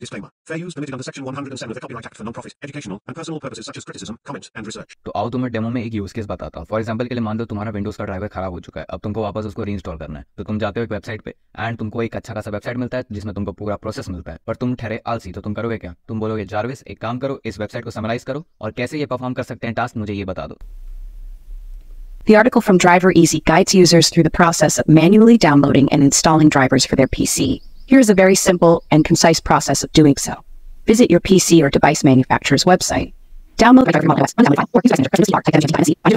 Disclaimer. Fair use permitted under Section 107 of the Copyright Act for non-profit, educational and personal purposes such as criticism, comment and research. तो आओ तुम्हें demo में एक use case बताता हूँ। For example के लिए मान लो तुम्हारा विंडोज का ड्राइवर खराब हो चुका है, अब तुमको वापस उसको रीइंस्टॉल करना है। तो तुम जाते हो एक वेबसाइट पे एंड तुमको एक अच्छा खासा वेबसाइट मिलता है जिसमें तुमको पूरा प्रोसेस मिलता है, पर तुम ठहरे आलसी। तो तुम करोगे क्या? तुम बोलोगे जारविस एक काम करो, इस वेबसाइट को समराइज करो और कैसे ये परफॉर्म कर सकते हैं टास्क मुझे ये बता दो। The article from Driver Easy guides users through the process of manually downloading and installing drivers for their PC. Here's a very simple and concise process of doing so. Visit your PC or device manufacturer's website. Download the driver model or use device, right-click and select update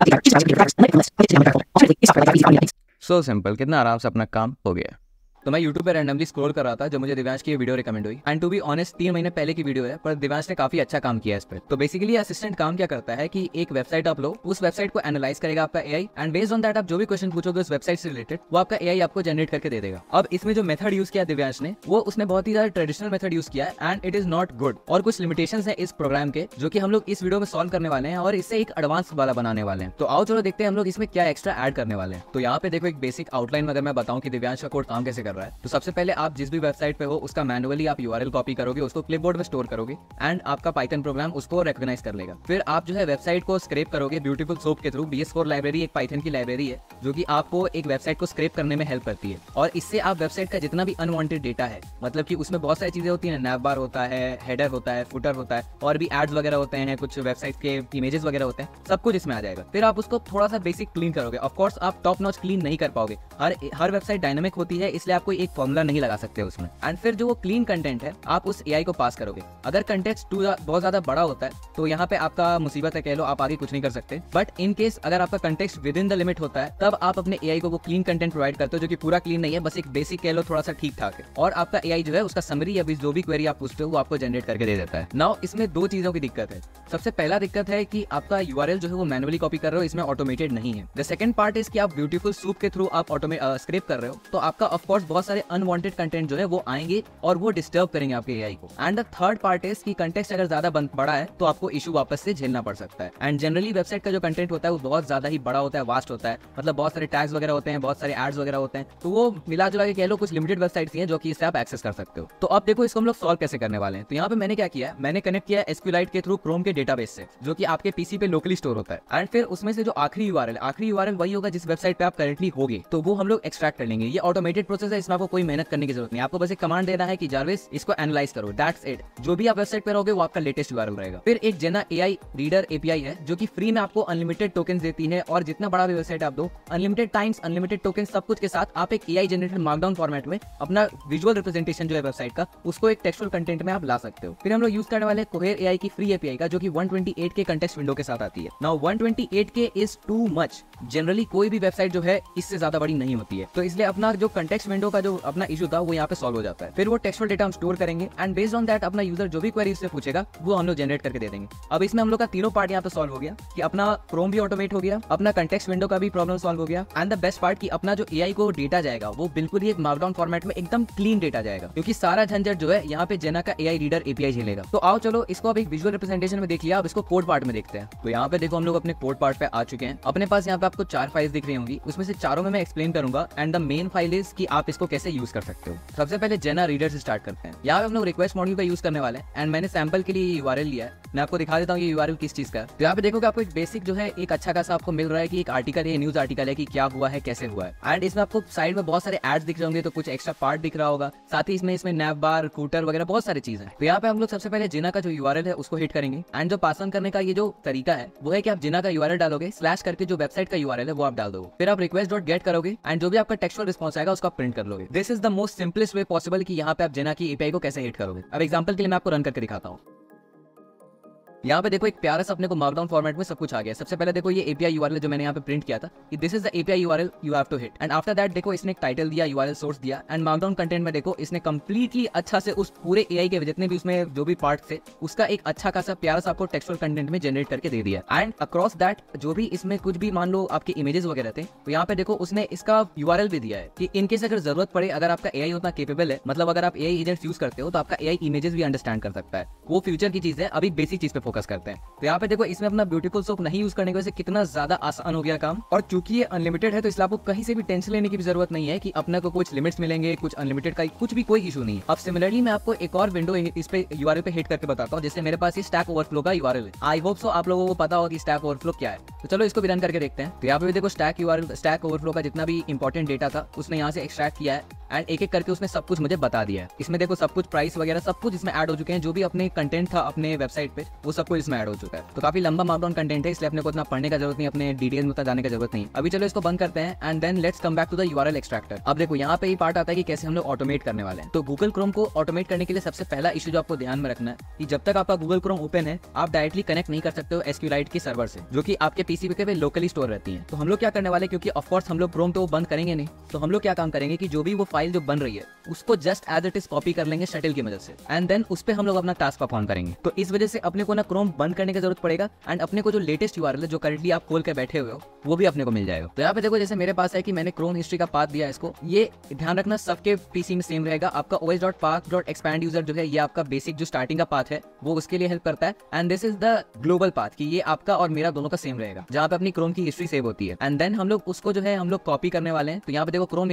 driver. Choose the browser with your drivers and let it list folder. Alternatively, use software like Driver Easy audio. So simple, कितना आराम से अपना काम हो गया। तो मैं YouTube पे रैंडमली स्क्रॉल कर रहा था जब मुझे दिव्यांश की ये वीडियो रिकमेंड हुई एंड टू बी ऑनेस्ट 3 महीने पहले की वीडियो है, पर दिव्यांश ने काफी अच्छा काम किया इस पे। तो बेसिकली असिस्टेंट काम क्या करता है कि एक वेबसाइट आप लो, उस वेबसाइट को एनालाइज करेगा आपका AI and based on that आप जो भी क्वेश्चन पूछोगे उस वेबसाइट से रिलेटेड वो आपका एआई आपको जनरेट करके दे देगा। अब इसमें जो मेथड यूज किया दिव्यांश ने वो उसने बहुत ही ज्यादा ट्रेडिशनल मेथड यूज किया है and it is not good. और कुछ लिमिटेशंस है इस प्रोग्राम के जो कि हम लोग इस वीडियो में सॉल्व करने वाले हैं और इससे एक एडवांस वाला बनाने वाले हैं। तो आओ चलो देखते हैं हम लोग इसमें क्या एक्स्ट्रा ऐड करने वाले हैं। तो यहाँ पे देखो एक बेसिक आउटलाइन अगर मैं बताऊं कि दिव्यांश का कोड काम कैसे कर रहा है, तो सबसे पहले आप जिस भी वेबसाइट पे हो उसका मैनुअली आप यूआरएल कॉपी करोगे, उसको क्लिपबोर्ड में स्टोर करोगे एंड आपका पाइथन प्रोग्राम उसको रिकॉग्नाइज कर लेगा। फिर आप जो है वेबसाइट को स्क्रैप करोगे ब्यूटीफुल सोप के थ्रू। BS4 लाइब्रेरी एक पाइथन की लाइब्रेरी है जो कि आपको एक वेबसाइट को स्क्रैप करने में हेल्प करती है और इससे आप वेबसाइट का जितना भी अनवांटेड डेटा है, मतलब कि उसमें बहुत सारी चीजें होती है, नैव बार होता है, हेडर होता है, फुटर होता है और भी एड्स वगैरह होते हैं, कुछ वेबसाइट के इमेजेस वगैरह होते हैं, सब कुछ इसमें आ जाएगा। फिर आप उसको थोड़ा सा बेसिक क्लीन करोगे। ऑफ कोर्स आप टॉप नॉच क्लीन नहीं कर पाओगे, हर वेबसाइट डायनामिक होती है इसलिए आप कोई एक फॉर्मूला नहीं लगा सकते उसमें। एंड फिर जो वो क्लीन कंटेंट है आप उस एआई को पास करोगे। अगर कंटेक्स्ट बहुत ज्यादा बड़ा होता है तो यहाँ पे आपका मुसीबत है, कह लो, आप आगे कुछ नहीं कर सकते। बट इन केस अगर आपका context with in the limit होता है तब आप अपने एआई को वो क्लीन कंटेंट प्रोवाइड करते हो जो कि पूरा क्लीन नहीं है, बस एक बेसिक कह लो, थोड़ा सा ठीक ठाक है और आपका एआई जो है उसका समरी या जो भी क्वेरी आप पूछते हो वो आपको जनरेट करके दे देता है। नाउ इसमें दो चीजों की दिक्कत है। सबसे पहला दिक्कत है कि आपका यूआरएल जो है वो मैनुअली कॉपी कर रहे हो, इसमें ऑटोमेटेड नहीं है। द सेकंड पार्ट इज कि आप ब्यूटीफुल सूप के थ्रू आप स्क्रैप कर रहे हो तो आपका ऑफ कोर्स बहुत सारे अनवांटेड कंटेंट जो है वो आएंगे और वो डिस्टर्ब करेंगे आपके एआई को। And the third part is कि कंटेक्स्ट अगर ज्यादा बड़ा है तो आपको इशू वापस से झेलना पड़ सकता है। एंड जनरली वेबसाइट का जो कंटेंट होता है वो बहुत ज्यादा ही बड़ा होता है, वास्ट होता है, मतलब बहुत सारे टैग्स वगैरह होते हैं, बहुत सारे एड्स वगैरह होते हैं, तो वो मिला जुला के कह लो कुछ लिमिटेड वेबसाइट्स हैं जो कि इससे आप एक्सेस कर सकते हो। तो अब देखो इसको हम लोग सॉल्व कैसे करने वाले हैं। तो यहाँ पे मैंने क्या किया है, मैंने कनेक्ट किया SQLite के थ्रू क्रोम के डेटाबेस से जो कि आपके पीसी पे लोकली स्टोर होता है। एंड फिर उसमें से जो आखिरी यूआरएल वही होगा जिस वेबसाइट पे आप करंटली होगे, तो वो हम लोग एक्सट्रैक्ट कर लेंगे। ये ऑटोमेटेड प्रोसेस है, इसमें आपको कोई मेहनत करने की जरूरत नहीं, आपको बस एक कमांड देना है कि जारविस इसको एनालाइज करो, दैट्स इट। जो भी आप वेबसाइट पे रहोगे वो आपका लेटेस्ट यूआरएल रहेगा। फिर एक जेना एआई रीडर एपीआई है जो कि फ्री में आपको अनलिमिटेड टोकन देती है और जितना बड़ा भी वेबसाइट आप दो, अनलिमिटेड टाइम्स, अनलिमिटेड टोकन, सब कुछ के साथ आप एक एआई जनरेटेड मार्कडाउन फॉर्मेट में अपना विजुअल रिप्रेजेंटेशन जो है वेबसाइट का उसको एक टेक्सचुअल कंटेंट में आप ला सकते हो। फिर हम लोग यूज करने वाले कोहेर एआई की फ्री एपीआई का जो कि 128 के कंटेक्स्ट विंडो के साथ आती है। नाउ 128 के इज टू मच, जनरली कोई भी वेबसाइट जो है इससे ज्यादा बड़ी नहीं होती है, तो इसलिए अपना जो कंटेक्स्ट विंडो का जो अपना इशू था वो यहाँ पे सॉल्व हो जाता है। फिर वो टेक्सचुअल डेटा हम स्टोर करेंगे एंड बेस्ड ऑन दैट अपना यूजर जो भी क्वेरी उससे पूछेगा वो हम लोग जनरेट करके दे देंगे। अब इसमें हम लोग का तीनों पार्ट यहाँ पे सॉल्व हो गया कि अपना क्रोम भी ऑटोमेट हो गया, अपना कंटेक्स्ट विंडो का भी प्रॉब्लम सॉल्व हो गया एंड द बेस्ट पार्ट कि अपना जो एआई को डेटा जाएगा वो बिल्कुल ही एक मार्कडाउन फॉर्मेट में एकदम क्लीन डेटा जाएगा, क्योंकि सारा झंझट जो है यहाँ पे जेना का एआई रीडर एपीआई झेलेगा। तो आओ चलो इसको अब एक विजुअल रिप्रेजेंटेशन में देख लिया, अब इसको कोड पार्ट में देखते हैं। तो यहाँ पे देखो हम लोग अपने कोड पार्ट पे आ चुके हैं। अपने पास यहाँ पे आपको 4 फाइल्स दिख रही होंगी, उसमें से चारों में मैं एक्सप्लेन करूंगा and the main file is कि आप इसको कैसे यूज कर सकते हो। सबसे पहले जेना रीडर से स्टार्ट करते हैं। यहाँ पे हम लोग रिक्वेस्ट मॉड्यूल का यूज करने वाले हैं एंड मैंने सैंपल के लिए यूआरएल लिया है, मैं आपको दिखा देता हूँ ये यूआरएल किस चीज का है। तो यहाँ पे देखोगे आपको एक बेसिक जो है एक अच्छा खासा आपको मिल रहा है कि एक आर्टिकल है, न्यूज आर्टिकल है कि क्या हुआ है, कैसे हुआ है। एंड इसमें आपको साइड में बहुत सारे एड्स दिख रहे होंगे, तो कुछ एक्स्ट्रा पार्ट दिख रहा होगा, साथ ही इसमें नैव बार, फूटर वगैरह बहुत सारी चीज है। तो यहाँ पे हम लोग सबसे पहले जिना का जो यूआरएल है उसको हिट करेंगे एंड जो पास ऑन करने का ये जो तरीका है वो है कि आप जिना का यूआरएल डालोगे, स्लैश करके जो वेबसाइट का यूआरएल है वो आप डाल दोगे, फिर आप रिक्वेस्ट डॉट गेट करोगे एंड जो भी आपका टेक्सचुअल रिस्पॉन्स आएगा उसको प्रिंट कर लोगे। This is the most simplest way possible कि यहाँ पे आप जेना की एपीआई को कैसे हिट करोगे। अब एग्जांपल के लिए मैं आपको रन करके दिखाता हूँ। यहाँ पे देखो एक प्यारा सा अपने को मार्कडाउन फॉर्मेट में सब कुछ आ गया। सबसे पहले देखो ये एपीआई यूआरएल जो मैंने यहाँ पे प्रिंट किया था कि this is the API URL you have to hit and after that देखो इसने एक टाइटल दिया, यूआरएल सोर्स दिया एंड मार्कडाउन कंटेंट में देखो इसने कंप्लीटली अच्छा से उस पूरे एआई के जितने भी उसमें जो भी पार्ट थे उसका एक अच्छा खासा प्यारा सा आपको टेक्सचुअल कंटेंट में जनरेट करके दे दिया एंड अक्रॉस दैट जो भी इसमें कुछ भी मान लो आपके इमेजेस वगैरह थे तो यहाँ पे देखो उसने इसका यूआरएल भी दिया है कि इनकेस अगर जरूरत पड़े, अगर आपका एआई उतना केपेबल है, मतलब अगर आप एआई एजेंट्स यूज करते हो तो आपका एआई इमेजेस भी अंडरस्टैंड कर सकता है। वो फ्यूचर की चीज है, अभी बेसिक चीज पे फोकस फोकस करते हैं। तो यहाँ पे देखो इसमें अपना ब्यूटीफुल सोप नहीं यूज करने की वजह से कितना ज्यादा आसान हो गया काम, और चूंकि ये अनलिमिटेड है तो इसलिए आपको कहीं से भी टेंशन लेने की भी जरूरत नहीं है कि अपने को कुछ लिमिट्स मिलेंगे, कुछ अनलिमिटेड का कुछ भी कोई इशू नहीं है। अब सिमिलरली मैं आपको एक और विंडो इस पे यूआरएल पे हिट करके बताता हूँ, जैसे मेरे पास ये स्टैक ओवरफ्लो का यूआरएल है। आई होप सो आप लोगों को पता होगा कि स्टैक ओवरफ्लो क्या है, तो चलो इसको भी रन करके देखते हैं। तो यहाँ पे भी देखो स्टैक यूआरएल, स्टैक ओवरफ्लो का जितना भी इंपॉर्टेंट डेटा था उसने यहाँ से एक्सट्रैक्ट किया है एंड एक एक करके उसने सब कुछ मुझे बता दिया है। इसमें देखो सब कुछ प्राइस वगैरह सब कुछ इसमें ऐड हो चुके हैं, जो भी अपने कंटेंट था अपने वेबसाइट पे वो सब कुछ इसमें ऐड हो चुका है। तो काफी लंबा मार्कडाउन कंटेंट है, इसलिए अपने को इतना पढ़ने का जरूरत नहीं, अपने डिटेल में जाने का जरूरत नहीं। अभी चलो इसको बंद करते हैं and then let's come back to the URL extractor. अब देखो यहाँ पे ही पार्ट आता है कि कैसे हम लोग ऑटोमेट करने वाले हैं। तो गूगल क्रोम को ऑटोमेट करने के लिए सबसे पहला इशू जो आपको ध्यान में रखना है कि जब तक आपका गूगल क्रोम ओपन है आप डायरेक्टली कनेक्ट नहीं कर सकते हो SQLite के सर्वर से, जो कि आपके पीसी पे लोकली स्टोर रहती है। तो हम लोग क्या करने वाले, क्योंकि ऑफकोर्स हम लोग क्रोम पे वो बंद करेंगे नहीं, तो हम लोग क्या काम करेंगे कि जो भी वो फाइल जो बन रही है उसको just as it is copy कर लेंगे शटल की मदद से एंड देन उस पे हम लोग अपना टास्क परफॉर्म करेंगे। तो इस वजह से अपने को ना क्रोम बंद करने की जरूरत पड़ेगा एंड अपने को जो लेटेस्ट यूआरएल है जो करंटली आप खोल के बैठे हुए हो वो भी अपने को मिल जाएगा। तो यहाँ पे देखो जैसे मेरे पास है कि मैंने क्रोम हिस्ट्री का पाथ दिया है इसको, ये ध्यान रखना सबके पीसी में सेम रहेगा। आपका os.path.expand यूजर जो है ये आपका बेसिक जो स्टार्टिंग का पाथ है वो उसके लिए हेल्प करता है and this is the global path कि ये आपका और मेरा दोनों का सेम रहेगा, जहाँ पे अपनी क्रोम की हिस्ट्री सेव होती है एंड देन हम लोग उसको जो है हम लोग कॉपी करने वाले हैं। तो यहाँ पे देखो chrome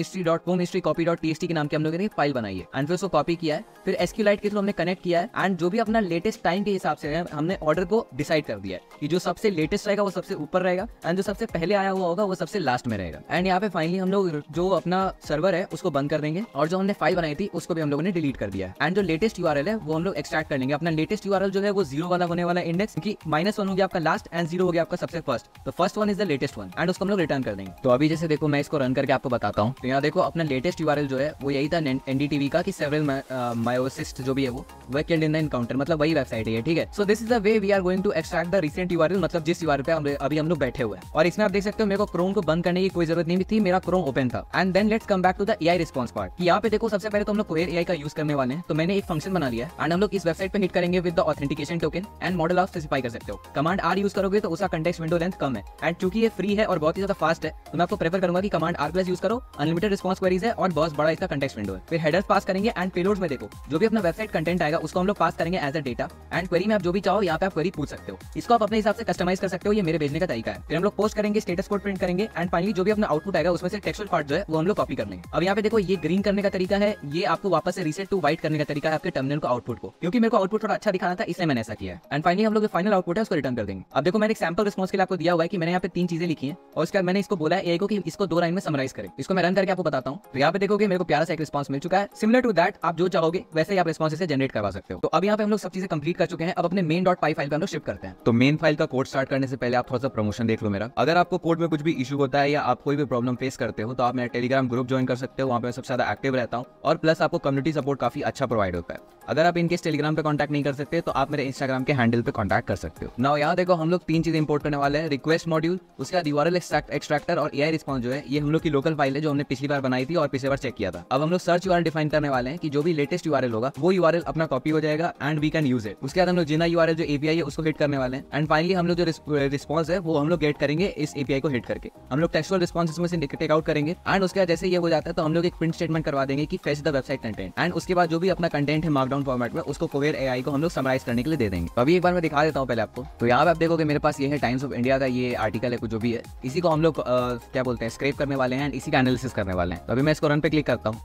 history copy.txt के नाम की हम लोगों ने फाइल बनाई है एंड फिर उसको कॉपी किया है, फिर SQLite के थ्रू हमने कनेक्ट किया है एंड जो भी अपना लेटेस्ट टाइम के हिसाब से है हमने ऑर्डर को डिसाइड कर दिया है कि जो सबसे लेटेस्ट रहेगा वो सबसे ऊपर रहेगा एंड जो सबसे पहले आया हुआ होगा वो सबसे लास्ट में रहेगा। एंड यहाँ पे फाइनली हम लोग जो अपना सर्वर है उसको बंद कर देंगे और जो हमने फाइल बनाई थी उसको भी हम लोगों ने डिलीट कर दिया है एंड जो लेटेस्ट यूआरएल है वो हम लोग एक्सट्रैक्ट कर लेंगे। अपना लेटेस्ट यूआरएल जो है वो 0 वाला होने वाला इंडेक्स, क्योंकि -1 हो गया आपका लास्ट एंड 0 हो गया आपका सबसे फर्स्ट, तो first one is the latest one and उसको हम लोग रिटर्न कर देंगे। तो अभी जैसे देखो मैं इसको रन करके आपको बताता हूँ। तो यहाँ देखो अपना लेटेस्ट यूआरएल जो है वो यही था NDTV का कि सेवरल मायोसिस्ट जो भी है वो किल्ड इन द एनकाउंटर, मतलब वही वेबसाइट है, ठीक है। So this is the way we are going to extract the recent URL, मतलब जिस यूआरएल पे अभी हम लोग बैठे हुए हैं। और इसमें आप देख सकते हो मेरे को क्रोम को बंद करने की कोई जरूरत नहीं थी, मेरा क्रोम ओपन था। And then let's come back to the AI response part. यहाँ पे देखो सबसे पहले तो हम लोग कोहेर AI का यूज करने वाले हैं, तो मैंने एक फंक्शन बना लिया है एंड हम लोग इस वेबसाइट पे हिट करेंगे with the authentication token and model आप स्पेसिफाई कर सकते हो। कमांड R यूज करोगे तो उसका कंटेक्स्ट विंडो लेंथ कम है एंड चूंकि ये फ्री है और बहुत ही ज्यादा फास्ट है तो मैं आपको प्रेफर करूंगा कि कमांड R+ यूज करो। अनलिमिटेड रिस्पांस क्वेरीज है और बहुत बड़ा इसका कंटेक्स्ट विंडो है। फिर हेडर्स पास करेंगे एंड पेलोड्स में देखो जो भी अपना वेबसाइट कंटेंट आएगा उसको हम लोग पास करेंगे as a data and query में आप जो भी चाहो यहाँ पे आप क्वेरी पूछ सकते हो, इसको आप अपने हिसाब से कस्टमाइज कर सकते हो, ये मेरे भेजने का तरीका है। फिर हम लोग पोस्ट करेंगे, स्टेटस कोड प्रिंट करेंगे एंड फाइनली जो भी अपना आउटपुट आएगा उसमें से टेक्सचुअल पार्ट जो है वो हम लोग कॉपी कर लेंगे। अब यहाँ पे देखो ये ग्रीन करने का तरीका है, ये आपको वापस से रीसेट टू व्हाइट करने का तरीका है आपके टर्मिनल को आउटपुट को, क्योंकि मेरे को आउटपुट थोड़ा अच्छा दिखाना था इसलिए मैंने ऐसा किया है। एंड फाइनली हम लोग जो फाइनल आउटपुट है उसको रिटर्न कर देंगे। अब देखो मैंने एक सैंपल रिस्पांस के लिए आपको दिया हुआ है कि मैंने यहाँ पे 3 चीजें लिखी हैं और उसके बाद मैंने इसको बोला है AI को कि इसको 2 लाइन में समराइज करें। इसको मैं रन करके आपको बताता हूँ। तो यहाँ पे देखोगे मेरे को प्यारा सा एक रिस्पांस मिल चुका है, सिमिलर टू दैट आप जो चाहोगे वैसे ही आप रिस्पांस से जनरेट करवा सकते हो। तो अब यहाँ पे हम लोग सब चीजें कंप्लीट कर चुके हैं, अब अपने main.py फाइल पे हम लोग शिफ्ट करते हैं। तो मेन फाइल का कोड स्टार्ट करने से पहले आप थोड़ा सा प्रमोशन देख लो मेरा। अगर आपको कोड में कुछ भी इशू होता है या आप कोई भी प्रॉब्लम फेस करते हो तो आप मेरा टेलीग्राम ग्रुप ज्वाइन कर सकते हो, वहाँ पे सबसे ज्यादा एक्टिव रहता हूँ और प्लस आपको कम्युनिटी सपोर्ट काफी अच्छा प्रोवाइड होता है। अगर आप इनके टेलीग्राम पे कांटेक्ट नहीं कर सकते तो आप मेरे इंस्टाग्राम के हैंडल पे कांटेक्ट कर सकते हो। नाउ यहाँ देखो हम लोग 3 चीजें इंपोर्ट करने वाले हैं, रिक्वेस्ट मॉड्यूल, उसके बाद यूआरएल एक्सट्रैक्टर और AI रिस्पांस जो है ये हम लोग की लोकल फाइल है जो हमने पिछली बार बनाई थी और पिछले बार चेक किया था। अब हम लोग सर्च यूआरएल डिफाइन करने वाले हैं कि जो भी लेटेस्ट यूआरएल होगा वो यूआरएल अपना कॉपी हो जाएगा and we can use it. उसके बाद हम लोग जिना यूआरएल जो API है उसको हिट करने वाले हैं एंड फाइनली हम लोग जो रिस्पांस है वो हम लोग गेट करेंगे इस API को हिट करके। हम लोग टेक्सचुअल रिस्पांस इसमें से टेक आउट करेंगे एंड उसके बाद जैसे ये हो जाता है तो हम लोग एक प्रिंट स्टेटमेंट करवा देंगे कि fetch the website content and उसके बाद जो भी अपना कंटेंट है मार्कडाउन फॉर्मेट में उसको कोहेर AI को हम लोग समराइज करने के लिए दे देंगे। तो अभी एक बार मैं दिखा देता हूँ पहले आपको। तो यहाँ पे आप देखोगे मेरे पास ये है टाइम्स ऑफ इंडिया का ये आर्टिकल है कुछ जो भी है, इसी को हम लोग क्या बोलते हैं स्क्रैप करने वाले हैं एंड इसी का एनालिसिस करने वाले हैं। तो अभी मैं इसको रन पे क्लिक करता हूँ।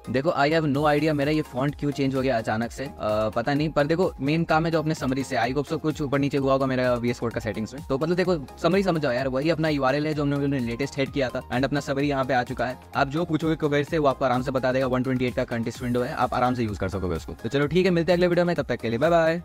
देखो आई हैव नो आइडिया मेरा ये फॉन्ट क्यों चेंज हो गया अचानक से, पता नहीं, पर देखो मेन काम है जो अपने समरी से आई होप सो कुछ ऊपर नीचे हुआ होगा मेरा VS कोड का सेटिंग्स में। तो मतलब देखो समरी समझ जाओ यार, वही अपना यूआरएल है जो हमने लेटेस्ट हेड किया था एंड अपना समरी यहाँ पे आ चुका है। आप जो पूछोगे कोवेर से वो आपको आराम से बता देगा, 128 का कंटेक्स्ट विंडो है, आप आराम से यूज कर सकोगे उसको। तो चलो ठीक है, मिलते हैं अगले वीडियो में, तब तक के लिए बाय बाय।